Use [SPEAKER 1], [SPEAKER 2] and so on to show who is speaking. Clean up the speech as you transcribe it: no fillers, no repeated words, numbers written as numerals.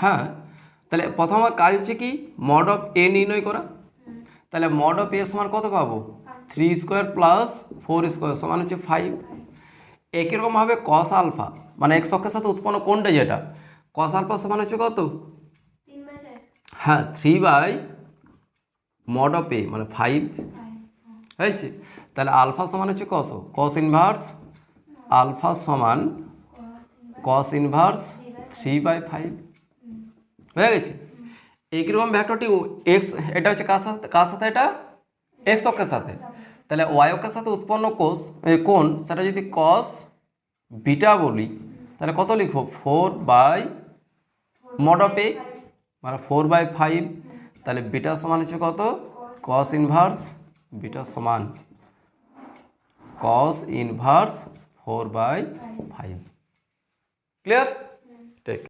[SPEAKER 1] হ্যাঁ, তাহলে প্রথম কাজ হচ্ছে কি মড অফ এ নির্ণয় করা। তাহলে মড অফ এ সমান কত পাবো 3 স্কোয়ার প্লাস 4 স্কোয়ার সমান হচ্ছে 5। একই রকমভাবে কস আলফা মানে এক্স অক্ষের সাথে উৎপন্ন কোণটা যেটা কস আলফা সমান হচ্ছে কত, হ্যাঁ 3 বাই মড অফ এ মানে 5 হয়েছে। তাহলে আলফা সমান হচ্ছে কস ইনভার্স আলফা সমান কস ইনভার্স 3/5 হয়ে গেছে। এইরকম ভেক্টরটি এক্স এটা হচ্ছে কার সাথে এটা এক্স অক্ষের সাথে, তাহলে ওয়াই অক্ষের সাথে উৎপন্ন কোণ সেটা যদি কস বিটা বলি তাহলে কত লিখবো 4 মড অফ এ মানে 4/5। তাহলে বিটা সমান হচ্ছে কত কস ইনভার্স বিটা সমান কস ইনভার্স 4/5। ক্লিয়ার।